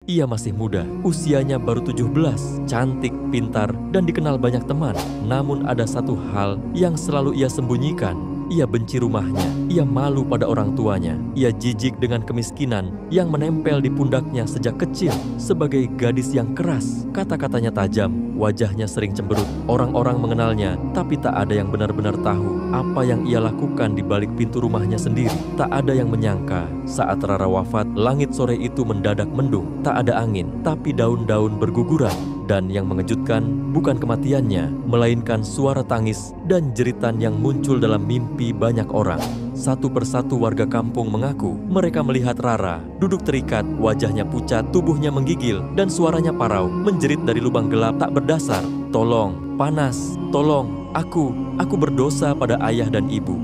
Ia masih muda, usianya baru 17, cantik, pintar, dan dikenal banyak teman. Namun ada satu hal yang selalu ia sembunyikan. Ia benci rumahnya, ia malu pada orang tuanya, ia jijik dengan kemiskinan yang menempel di pundaknya sejak kecil. Sebagai gadis yang keras, kata-katanya tajam, wajahnya sering cemberut. Orang-orang mengenalnya, tapi tak ada yang benar-benar tahu apa yang ia lakukan di balik pintu rumahnya sendiri. Tak ada yang menyangka, saat Rara wafat, langit sore itu mendadak mendung. Tak ada angin, tapi daun-daun berguguran. Dan yang mengejutkan bukan kematiannya, melainkan suara tangis dan jeritan yang muncul dalam mimpi banyak orang. Satu persatu warga kampung mengaku mereka melihat Rara duduk terikat, wajahnya pucat, tubuhnya menggigil, dan suaranya parau, menjerit dari lubang gelap tak berdasar. Tolong, panas, tolong, aku berdosa pada ayah dan ibu.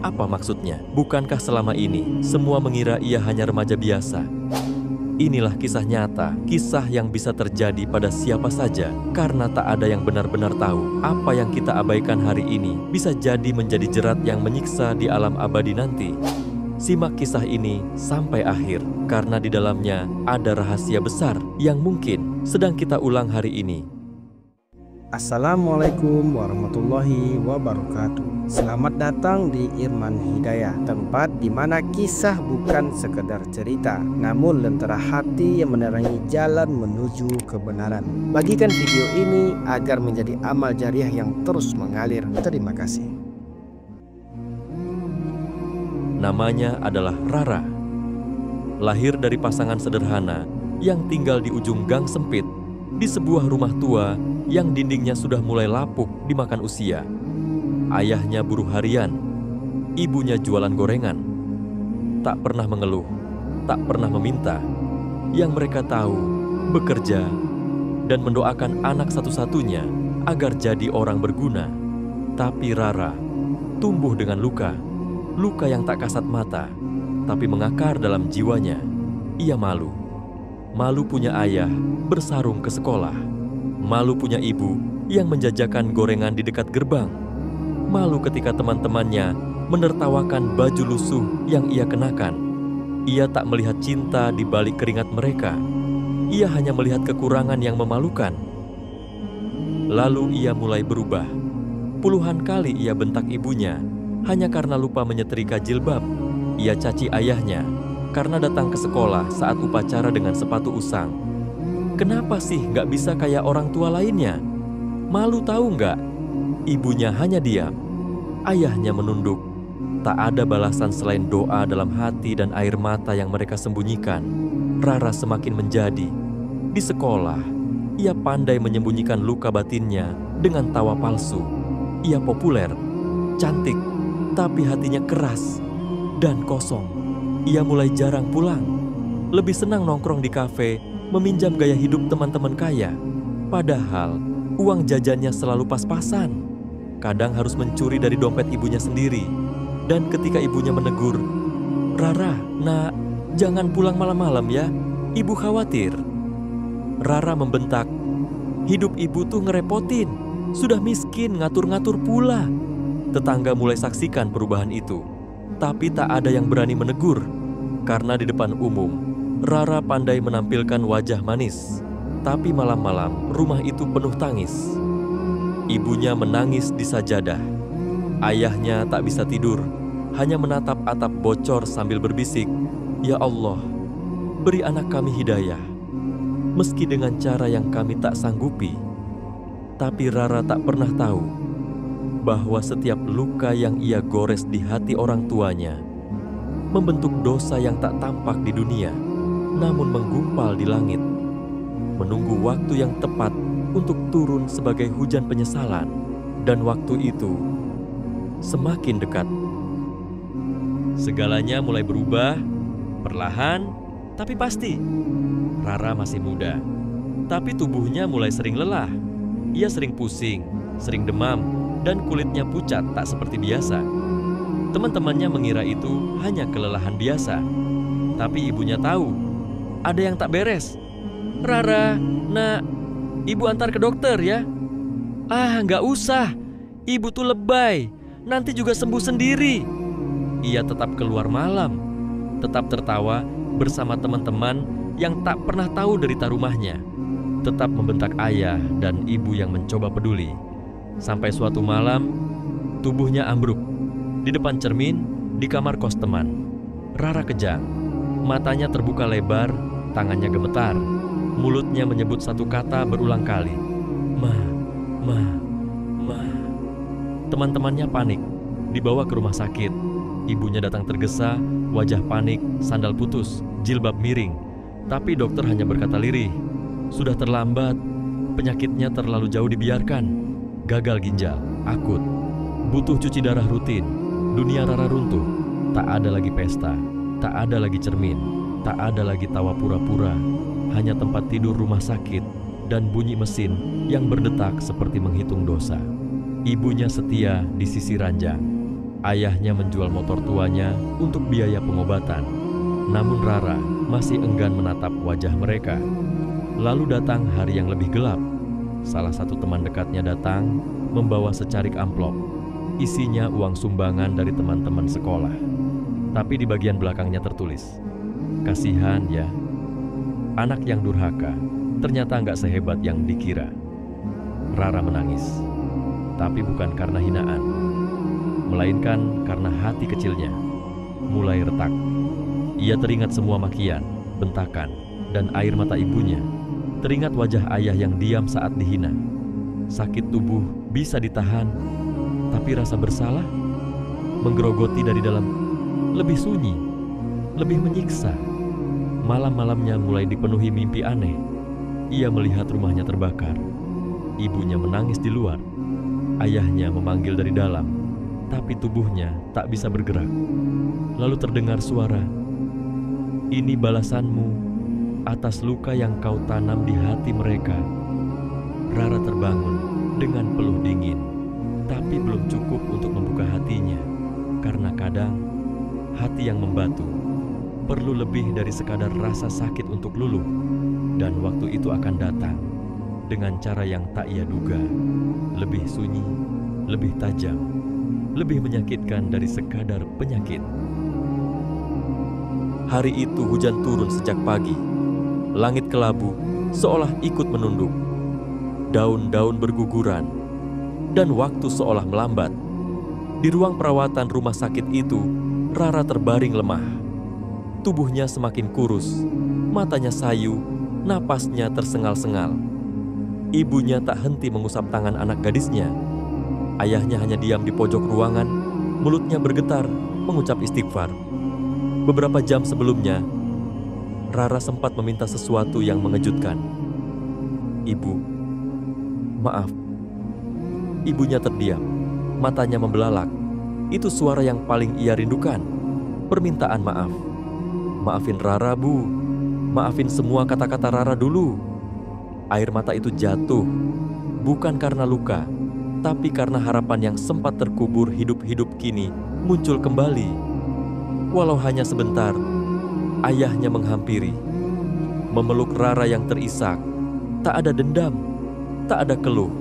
Apa maksudnya? Bukankah selama ini semua mengira ia hanya remaja biasa? Inilah kisah nyata, kisah yang bisa terjadi pada siapa saja, karena tak ada yang benar-benar tahu apa yang kita abaikan hari ini bisa jadi menjadi jerat yang menyiksa di alam abadi nanti. Simak kisah ini sampai akhir, karena di dalamnya ada rahasia besar yang mungkin sedang kita ulang hari ini. Assalamualaikum warahmatullahi wabarakatuh. Selamat datang di Irman Hidayah, tempat di mana kisah bukan sekedar cerita, namun lentera hati yang menerangi jalan menuju kebenaran. Bagikan video ini agar menjadi amal jariah yang terus mengalir. Terima kasih. Namanya adalah Rara. Lahir dari pasangan sederhana yang tinggal di ujung gang sempit di sebuah rumah tua yang dindingnya sudah mulai lapuk dimakan usia. Ayahnya buruh harian, ibunya jualan gorengan. Tak pernah mengeluh, tak pernah meminta. Yang mereka tahu, bekerja dan mendoakan anak satu-satunya agar jadi orang berguna. Tapi Rara tumbuh dengan luka yang tak kasat mata, tapi mengakar dalam jiwanya. Ia malu punya ayah bersarung ke sekolah. Malu punya ibu yang menjajakan gorengan di dekat gerbang. Malu ketika teman-temannya menertawakan baju lusuh yang ia kenakan. Ia tak melihat cinta di balik keringat mereka. Ia hanya melihat kekurangan yang memalukan. Lalu ia mulai berubah. Puluhan kali ia bentak ibunya hanya karena lupa menyetrika jilbab. Ia caci ayahnya karena datang ke sekolah saat upacara dengan sepatu usang. Kenapa sih nggak bisa kayak orang tua lainnya? Malu tahu nggak? Ibunya hanya diam. Ayahnya menunduk. Tak ada balasan selain doa dalam hati dan air mata yang mereka sembunyikan. Rara semakin menjadi. Di sekolah, ia pandai menyembunyikan luka batinnya dengan tawa palsu. Ia populer, cantik, tapi hatinya keras dan kosong. Ia mulai jarang pulang. Lebih senang nongkrong di kafe, meminjam gaya hidup teman-teman kaya. Padahal uang jajannya selalu pas-pasan. Kadang harus mencuri dari dompet ibunya sendiri. Dan ketika ibunya menegur, "Rara, nak, jangan pulang malam-malam ya, ibu khawatir." Rara membentak, "Hidup ibu tuh ngerepotin, sudah miskin ngatur-ngatur pula." Tetangga mulai saksikan perubahan itu, tapi tak ada yang berani menegur. Karena di depan umum, Rara pandai menampilkan wajah manis, tapi malam-malam rumah itu penuh tangis. Ibunya menangis di sajadah. Ayahnya tak bisa tidur, hanya menatap atap bocor sambil berbisik, "Ya Allah, beri anak kami hidayah, meski dengan cara yang kami tak sanggupi." Tapi Rara tak pernah tahu bahwa setiap luka yang ia gores di hati orang tuanya membentuk dosa yang tak tampak di dunia, namun menggumpal di langit, menunggu waktu yang tepat untuk turun sebagai hujan penyesalan. Dan waktu itu semakin dekat. Segalanya mulai berubah, perlahan tapi pasti. Rara masih muda, tapi tubuhnya mulai sering lelah. Ia sering pusing, sering demam, dan kulitnya pucat tak seperti biasa. Teman-temannya mengira itu hanya kelelahan biasa. Tapi ibunya tahu ada yang tak beres. "Rara, nak, ibu antar ke dokter ya." "Ah, nggak usah. Ibu tuh lebay. Nanti juga sembuh sendiri." Ia tetap keluar malam, tetap tertawa bersama teman-teman yang tak pernah tahu derita rumahnya, tetap membentak ayah dan ibu yang mencoba peduli. Sampai suatu malam, tubuhnya ambruk di depan cermin di kamar kos teman. Rara kejang, matanya terbuka lebar, tangannya gemetar, mulutnya menyebut satu kata berulang kali. Ma. Teman-temannya panik, dibawa ke rumah sakit. Ibunya datang tergesa, wajah panik, sandal putus, jilbab miring. Tapi dokter hanya berkata lirih, sudah terlambat, penyakitnya terlalu jauh dibiarkan. Gagal ginjal, akut, butuh cuci darah rutin. Dunia Rara runtuh, tak ada lagi pesta, tak ada lagi cermin, tak ada lagi tawa pura-pura. Hanya tempat tidur rumah sakit dan bunyi mesin yang berdetak seperti menghitung dosa. Ibunya setia di sisi ranjang. Ayahnya menjual motor tuanya untuk biaya pengobatan. Namun Rara masih enggan menatap wajah mereka. Lalu datang hari yang lebih gelap. Salah satu teman dekatnya datang membawa secarik amplop. Isinya uang sumbangan dari teman-teman sekolah. Tapi di bagian belakangnya tertulis, kasihan ya, anak yang durhaka ternyata nggak sehebat yang dikira. Rara menangis, tapi bukan karena hinaan, melainkan karena hati kecilnya mulai retak. Ia teringat semua makian, bentakan, dan air mata ibunya. Teringat wajah ayah yang diam saat dihina. Sakit tubuh bisa ditahan, tapi rasa bersalah menggerogoti dari dalam, lebih sunyi, lebih menyiksa. Malam-malamnya mulai dipenuhi mimpi aneh. Ia melihat rumahnya terbakar. Ibunya menangis di luar. Ayahnya memanggil dari dalam, tapi tubuhnya tak bisa bergerak. Lalu terdengar suara, "Ini balasanmu atas luka yang kau tanam di hati mereka." Rara terbangun dengan peluh dingin, tapi belum cukup untuk membuka hatinya. Karena kadang, hati yang membatu perlu lebih dari sekadar rasa sakit untuk luluh. Dan waktu itu akan datang dengan cara yang tak ia duga. Lebih sunyi, lebih tajam, lebih menyakitkan dari sekadar penyakit. Hari itu hujan turun sejak pagi. Langit kelabu seolah ikut menunduk. Daun-daun berguguran, dan waktu seolah melambat. Di ruang perawatan rumah sakit itu, Rara terbaring lemah. Tubuhnya semakin kurus, matanya sayu, napasnya tersengal-sengal. Ibunya tak henti mengusap tangan anak gadisnya. Ayahnya hanya diam di pojok ruangan, mulutnya bergetar, mengucap istighfar. Beberapa jam sebelumnya, Rara sempat meminta sesuatu yang mengejutkan. "Ibu, maaf." Ibunya terdiam, matanya membelalak. Itu suara yang paling ia rindukan, permintaan maaf. "Maafin Rara, Bu. Maafin semua kata-kata Rara dulu." Air mata itu jatuh, bukan karena luka, tapi karena harapan yang sempat terkubur hidup-hidup kini muncul kembali. Walau hanya sebentar, ayahnya menghampiri, memeluk Rara yang terisak. Tak ada dendam, tak ada keluh,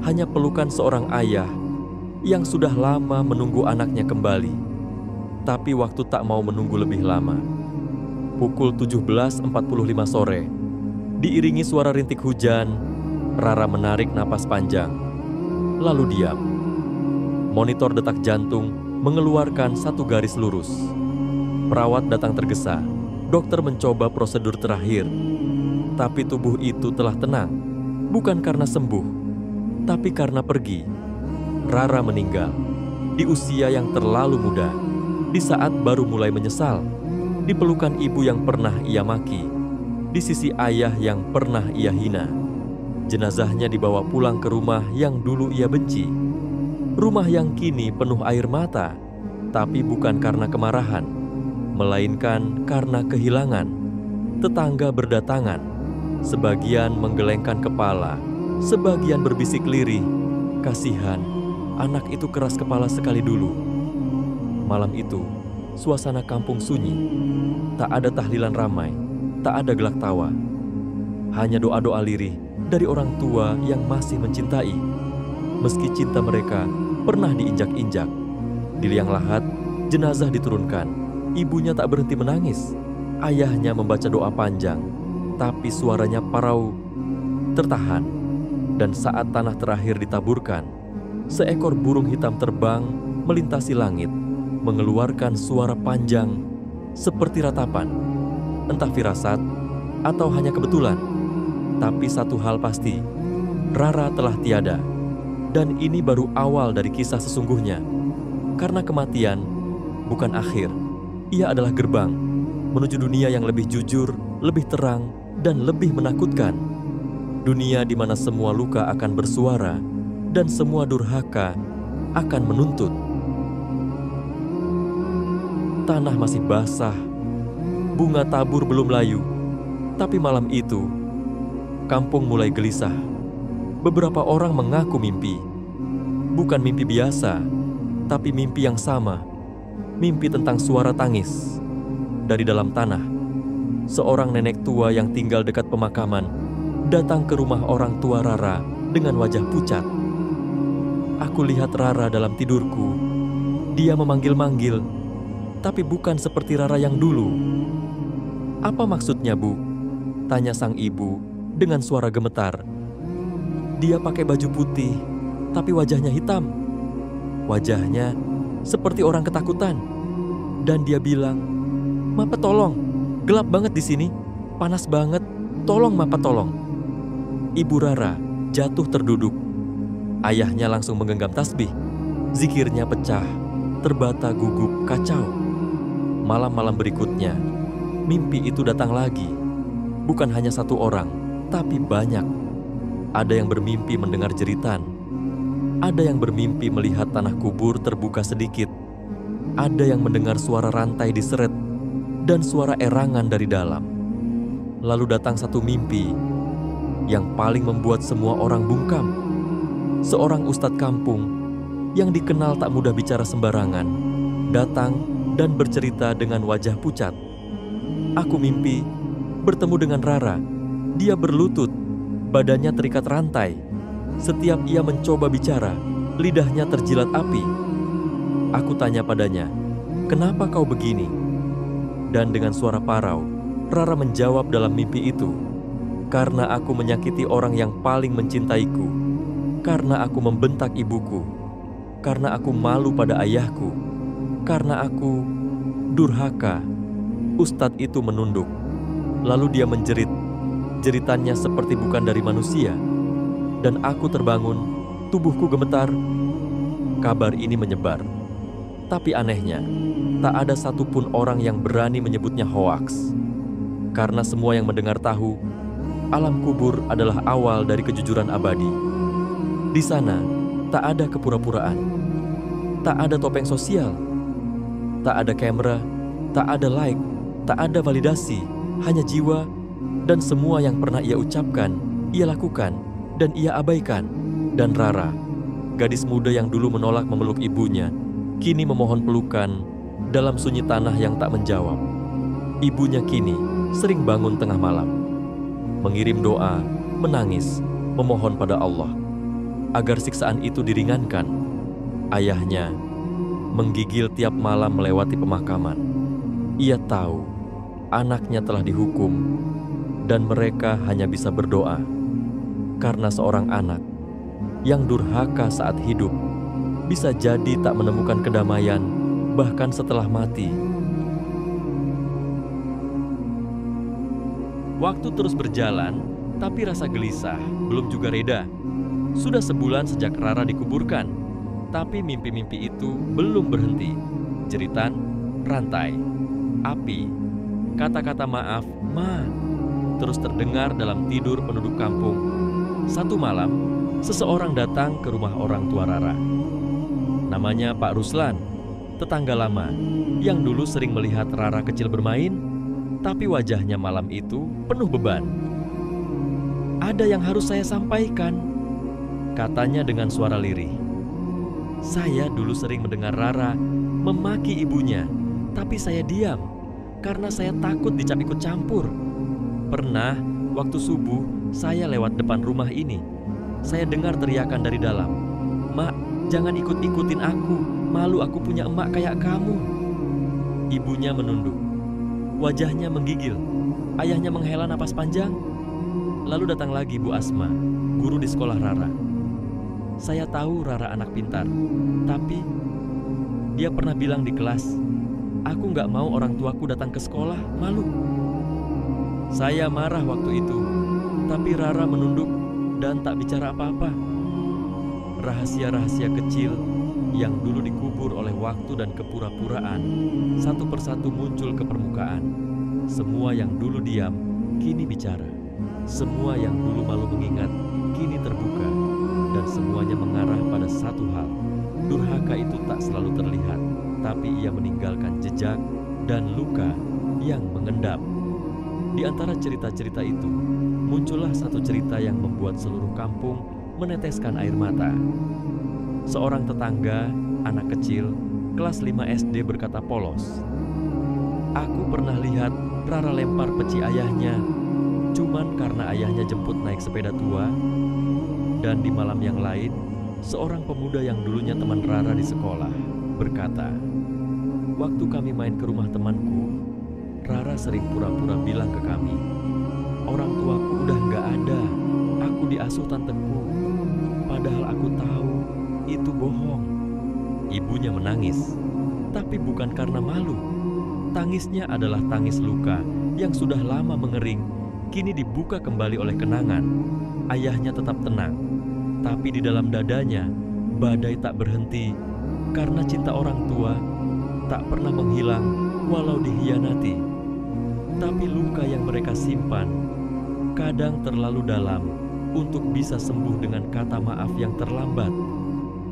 hanya pelukan seorang ayah yang sudah lama menunggu anaknya kembali. Tapi waktu tak mau menunggu lebih lama. Pukul 17.45 sore, diiringi suara rintik hujan, Rara menarik napas panjang, lalu diam. Monitor detak jantung mengeluarkan satu garis lurus. Perawat datang tergesa. Dokter mencoba prosedur terakhir. Tapi tubuh itu telah tenang, bukan karena sembuh, tapi karena pergi. Rara meninggal di usia yang terlalu muda, di saat baru mulai menyesal, di pelukan ibu yang pernah ia maki, di sisi ayah yang pernah ia hina. Jenazahnya dibawa pulang ke rumah yang dulu ia benci. Rumah yang kini penuh air mata, tapi bukan karena kemarahan, melainkan karena kehilangan. Tetangga berdatangan, sebagian menggelengkan kepala, sebagian berbisik lirih. Kasihan, anak itu keras kepala sekali dulu. Malam itu, suasana kampung sunyi. Tak ada tahlilan ramai, tak ada gelak tawa. Hanya doa-doa lirih dari orang tua yang masih mencintai. Meski cinta mereka pernah diinjak-injak. Di liang lahat, jenazah diturunkan. Ibunya tak berhenti menangis. Ayahnya membaca doa panjang, tapi suaranya parau, tertahan. Dan saat tanah terakhir ditaburkan, seekor burung hitam terbang melintasi langit, mengeluarkan suara panjang seperti ratapan. Entah firasat atau hanya kebetulan, tapi satu hal pasti, Rara telah tiada. Dan ini baru awal dari kisah sesungguhnya. Karena kematian bukan akhir, ia adalah gerbang menuju dunia yang lebih jujur, lebih terang, dan lebih menakutkan. Dunia di mana semua luka akan bersuara dan semua durhaka akan menuntut. Tanah masih basah, bunga tabur belum layu, tapi malam itu kampung mulai gelisah. Beberapa orang mengaku mimpi. Bukan mimpi biasa, tapi mimpi yang sama. Mimpi tentang suara tangis. Dari dalam tanah, seorang nenek tua yang tinggal dekat pemakaman datang ke rumah orang tua Rara dengan wajah pucat. Aku lihat Rara dalam tidurku. Dia memanggil-manggil, tapi bukan seperti Rara yang dulu. "Apa maksudnya, Bu?" tanya sang ibu dengan suara gemetar. Dia pakai baju putih, tapi wajahnya hitam. Wajahnya seperti orang ketakutan. Dan dia bilang, "Mapa tolong, gelap banget di sini, panas banget, tolong Mapa tolong." Ibu Rara jatuh terduduk. Ayahnya langsung menggenggam tasbih. Zikirnya pecah, terbata gugup kacau. Malam-malam berikutnya, mimpi itu datang lagi. Bukan hanya satu orang, tapi banyak. Ada yang bermimpi mendengar jeritan. Ada yang bermimpi melihat tanah kubur terbuka sedikit. Ada yang mendengar suara rantai diseret dan suara erangan dari dalam. Lalu datang satu mimpi yang paling membuat semua orang bungkam. Seorang ustadz kampung yang dikenal tak mudah bicara sembarangan datang dan bercerita dengan wajah pucat. Aku mimpi bertemu dengan Rara. Dia berlutut, badannya terikat rantai. Setiap ia mencoba bicara, lidahnya terjilat api. Aku tanya padanya, "Kenapa kau begini?" Dan dengan suara parau, Rara menjawab dalam mimpi itu, "Karena aku menyakiti orang yang paling mencintaiku. Karena aku membentak ibuku. Karena aku malu pada ayahku. Karena aku durhaka." Ustadz itu menunduk. Lalu dia menjerit. Jeritannya seperti bukan dari manusia. Dan aku terbangun, tubuhku gemetar. Kabar ini menyebar. Tapi anehnya, tak ada satupun orang yang berani menyebutnya hoaks. Karena semua yang mendengar tahu, alam kubur adalah awal dari kejujuran abadi. Di sana, tak ada kepura-puraan. Tak ada topeng sosial. Tak ada kamera, tak ada like, tak ada validasi. Hanya jiwa dan semua yang pernah ia ucapkan, ia lakukan, dan ia abaikan. Dan Rara, gadis muda yang dulu menolak memeluk ibunya, kini memohon pelukan dalam sunyi tanah yang tak menjawab. Ibunya kini sering bangun tengah malam, mengirim doa, menangis, memohon pada Allah agar siksaan itu diringankan. Ayahnya menggigil tiap malam melewati pemakaman. Ia tahu anaknya telah dihukum dan mereka hanya bisa berdoa. Karena seorang anak yang durhaka saat hidup bisa jadi tak menemukan kedamaian bahkan setelah mati. Waktu terus berjalan, tapi rasa gelisah belum juga reda. Sudah sebulan sejak Rara dikuburkan, tapi mimpi-mimpi itu belum berhenti. Jeritan, rantai, api, kata-kata maaf, Ma, terus terdengar dalam tidur penduduk kampung. Satu malam, seseorang datang ke rumah orang tua Rara. Namanya Pak Ruslan, tetangga lama, yang dulu sering melihat Rara kecil bermain, tapi wajahnya malam itu penuh beban. "Ada yang harus saya sampaikan," katanya dengan suara lirih. "Saya dulu sering mendengar Rara memaki ibunya, tapi saya diam karena saya takut dicap ikut campur. Pernah waktu subuh saya lewat depan rumah ini. Saya dengar teriakan dari dalam, 'Mak, jangan ikut-ikutin aku. Malu aku punya emak kayak kamu.' Ibunya menunduk. Wajahnya menggigil. Ayahnya menghela napas panjang. Lalu datang lagi Bu Asma, guru di sekolah Rara. Saya tahu Rara anak pintar, tapi dia pernah bilang di kelas, aku nggak mau orang tuaku datang ke sekolah, malu. Saya marah waktu itu, tapi Rara menunduk dan tak bicara apa-apa. Rahasia-rahasia kecil yang dulu dikubur oleh waktu dan kepura-puraan, satu persatu muncul ke permukaan. Semua yang dulu diam, kini bicara. Semua yang dulu malu mengingat, kini terbuka. Dan semuanya mengarah pada satu hal. Durhaka itu tak selalu terlihat, tapi ia meninggalkan jejak dan luka yang mengendap. Di antara cerita-cerita itu, muncullah satu cerita yang membuat seluruh kampung meneteskan air mata. Seorang tetangga, anak kecil, kelas 5 SD berkata polos, "Aku pernah lihat Rara lempar peci ayahnya, cuman karena ayahnya jemput naik sepeda tua." Dan di malam yang lain, seorang pemuda yang dulunya teman Rara di sekolah berkata, "Waktu kami main ke rumah temanku, Rara sering pura-pura bilang ke kami, orang tuaku udah nggak ada, aku diasuh tanteku. Padahal aku tahu itu bohong." Ibunya menangis, tapi bukan karena malu. Tangisnya adalah tangis luka yang sudah lama mengering, kini dibuka kembali oleh kenangan. Ayahnya tetap tenang, tapi di dalam dadanya badai tak berhenti karena cinta orang tua tak pernah menghilang walau dihianati. Tapi luka yang mereka simpan kadang terlalu dalam untuk bisa sembuh dengan kata maaf yang terlambat.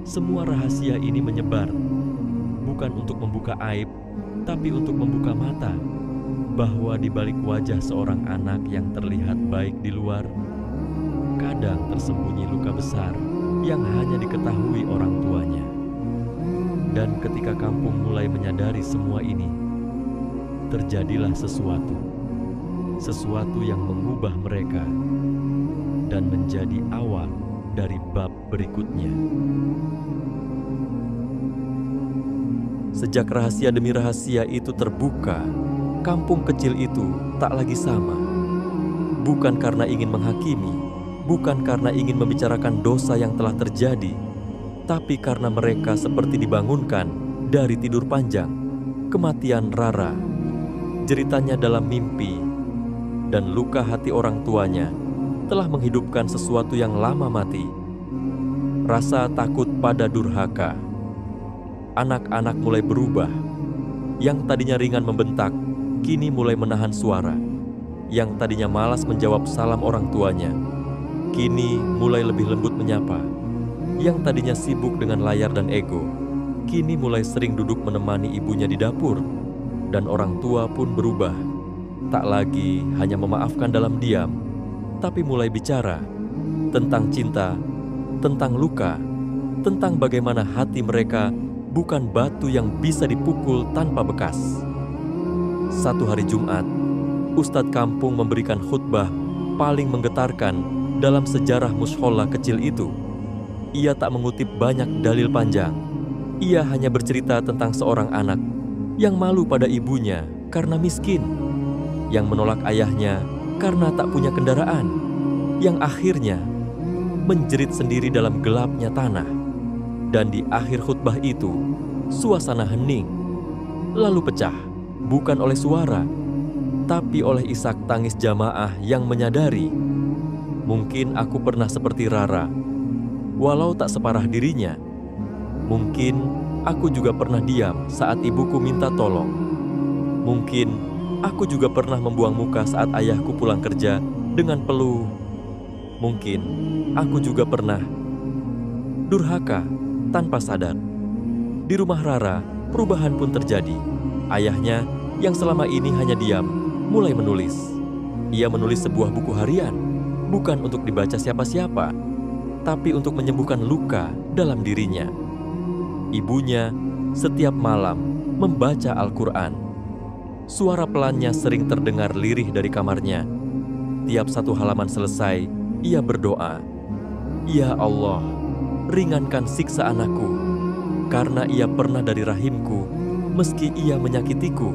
Semua rahasia ini menyebar, bukan untuk membuka aib, tapi untuk membuka mata bahwa di balik wajah seorang anak yang terlihat baik di luar, kadang tersembunyi luka besar yang hanya diketahui orang tuanya. Dan ketika kampung mulai menyadari semua ini, terjadilah sesuatu yang mengubah mereka dan menjadi awal dari bab berikutnya. Sejak rahasia demi rahasia itu terbuka, kampung kecil itu tak lagi sama. Bukan karena ingin menghakimi, bukan karena ingin membicarakan dosa yang telah terjadi, tapi karena mereka seperti dibangunkan dari tidur panjang. Kematian Rara, jeritanya dalam mimpi, dan luka hati orang tuanya telah menghidupkan sesuatu yang lama mati. Rasa takut pada durhaka. Anak-anak mulai berubah. Yang tadinya ringan membentak, kini mulai menahan suara. Yang tadinya malas menjawab salam orang tuanya, kini mulai lebih lembut menyapa. Yang tadinya sibuk dengan layar dan ego, kini mulai sering duduk menemani ibunya di dapur. Dan orang tua pun berubah. Tak lagi hanya memaafkan dalam diam, tapi mulai bicara tentang cinta, tentang luka, tentang bagaimana hati mereka bukan batu yang bisa dipukul tanpa bekas. Satu hari Jumat, Ustadz kampung memberikan khutbah paling menggetarkan dalam sejarah mushola kecil itu. Ia tak mengutip banyak dalil panjang. Ia hanya bercerita tentang seorang anak yang malu pada ibunya karena miskin, yang menolak ayahnya karena tak punya kendaraan, yang akhirnya menjerit sendiri dalam gelapnya tanah. Dan di akhir khutbah itu, suasana hening, lalu pecah, bukan oleh suara, tapi oleh isak tangis jamaah yang menyadari, mungkin aku pernah seperti Rara, walau tak separah dirinya. Mungkin aku juga pernah diam saat ibuku minta tolong. Mungkin aku juga pernah membuang muka saat ayahku pulang kerja dengan peluh. Mungkin aku juga pernah durhaka tanpa sadar. Di rumah Rara, perubahan pun terjadi. Ayahnya yang selama ini hanya diam, mulai menulis. Ia menulis sebuah buku harian, bukan untuk dibaca siapa-siapa, tapi untuk menyembuhkan luka dalam dirinya. Ibunya setiap malam membaca Al-Quran. Suara pelannya sering terdengar lirih dari kamarnya. Tiap satu halaman selesai, ia berdoa, "Ya Allah, ringankan siksa anakku, karena ia pernah dari rahimku, meski ia menyakitiku."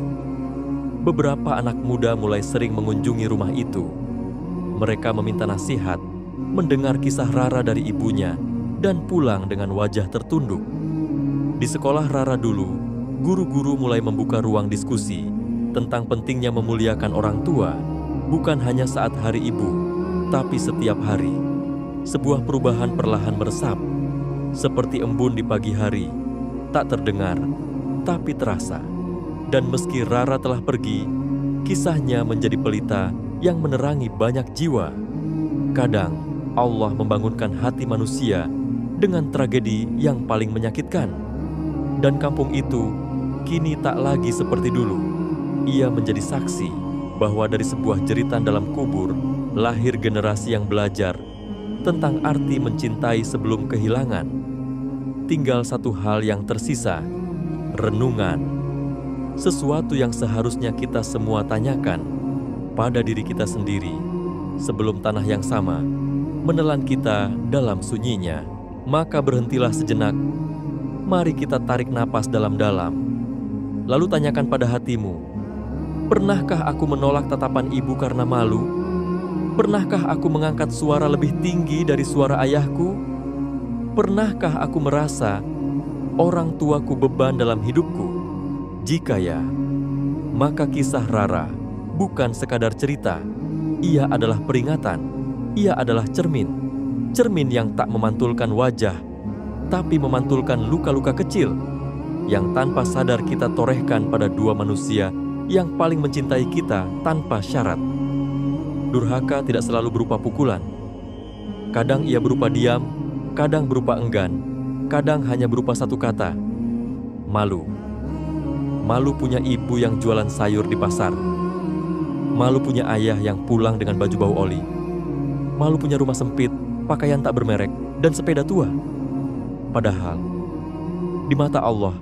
beberapa anak muda mulai sering mengunjungi rumah itu. Mereka meminta nasihat, mendengar kisah Rara dari ibunya, dan pulang dengan wajah tertunduk. Di sekolah Rara dulu, guru-guru mulai membuka ruang diskusi tentang pentingnya memuliakan orang tua, bukan hanya saat hari ibu, tapi setiap hari. Sebuah perubahan perlahan meresap, seperti embun di pagi hari, tak terdengar, tapi terasa. Dan meski Rara telah pergi, kisahnya menjadi pelita yang menerangi banyak jiwa. Kadang, Allah membangunkan hati manusia dengan tragedi yang paling menyakitkan. Dan kampung itu kini tak lagi seperti dulu. Ia menjadi saksi bahwa dari sebuah jeritan dalam kubur, lahir generasi yang belajar tentang arti mencintai sebelum kehilangan. Tinggal satu hal yang tersisa, renungan. Sesuatu yang seharusnya kita semua tanyakan pada diri kita sendiri sebelum tanah yang sama menelan kita dalam sunyinya. Maka berhentilah sejenak. Mari kita tarik napas dalam-dalam. Lalu tanyakan pada hatimu, pernahkah aku menolak tatapan ibu karena malu? Pernahkah aku mengangkat suara lebih tinggi dari suara ayahku? Pernahkah aku merasa orang tuaku beban dalam hidupku? Jika ya, maka kisah Rara bukan sekadar cerita. Ia adalah peringatan. Ia adalah cermin. Cermin yang tak memantulkan wajah, tapi memantulkan luka-luka kecil yang tanpa sadar kita torehkan pada dua manusia yang paling mencintai kita tanpa syarat. Durhaka tidak selalu berupa pukulan. Kadang ia berupa diam, kadang berupa enggan, kadang hanya berupa satu kata, malu. Malu punya ibu yang jualan sayur di pasar. Malu punya ayah yang pulang dengan baju bau oli. Malu punya rumah sempit, pakaian tak bermerek, dan sepeda tua. Padahal, di mata Allah,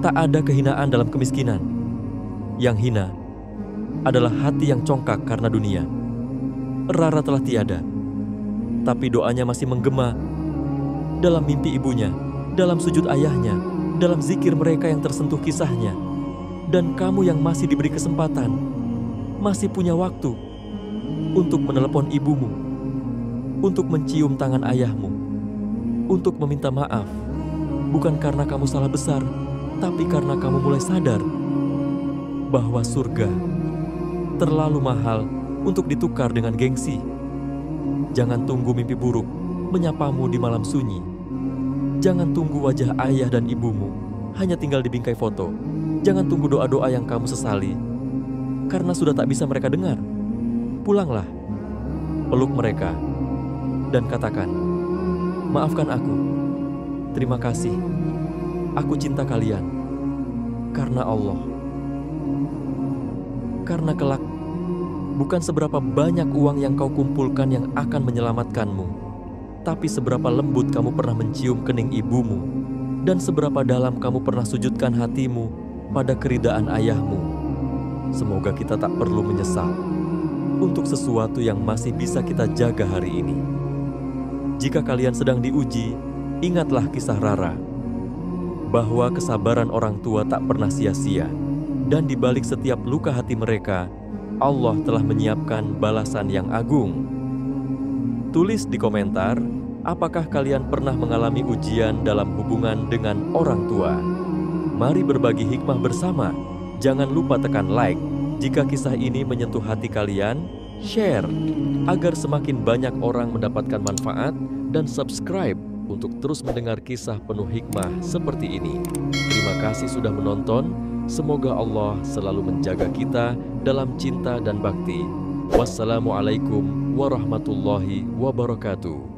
tak ada kehinaan dalam kemiskinan. Yang hina adalah hati yang congkak karena dunia. Rara telah tiada, tapi doanya masih menggema dalam mimpi ibunya, dalam sujud ayahnya, dalam zikir mereka yang tersentuh kisahnya. Dan kamu yang masih diberi kesempatan, masih punya waktu untuk menelepon ibumu, untuk mencium tangan ayahmu, untuk meminta maaf, bukan karena kamu salah besar, tapi karena kamu mulai sadar bahwa surga terlalu mahal untuk ditukar dengan gengsi. Jangan tunggu mimpi buruk menyapamu di malam sunyi. Jangan tunggu wajah ayah dan ibumu hanya tinggal di bingkai foto. Jangan tunggu doa-doa yang kamu sesali karena sudah tak bisa mereka dengar. Pulanglah, peluk mereka, dan katakan, maafkan aku, terima kasih, aku cinta kalian, karena Allah. Karena kelak, bukan seberapa banyak uang yang kau kumpulkan yang akan menyelamatkanmu, tapi seberapa lembut kamu pernah mencium kening ibumu, dan seberapa dalam kamu pernah sujudkan hatimu pada keridaan ayahmu. Semoga kita tak perlu menyesal untuk sesuatu yang masih bisa kita jaga hari ini. Jika kalian sedang diuji, ingatlah kisah Rara, bahwa kesabaran orang tua tak pernah sia-sia, dan di balik setiap luka hati mereka, Allah telah menyiapkan balasan yang agung. Tulis di komentar, apakah kalian pernah mengalami ujian dalam hubungan dengan orang tua? Mari berbagi hikmah bersama. Jangan lupa tekan like jika kisah ini menyentuh hati kalian, share agar semakin banyak orang mendapatkan manfaat, dan subscribe untuk terus mendengar kisah penuh hikmah seperti ini. Terima kasih sudah menonton. Semoga Allah selalu menjaga kita dalam cinta dan bakti. Wassalamualaikum warahmatullahi wabarakatuh.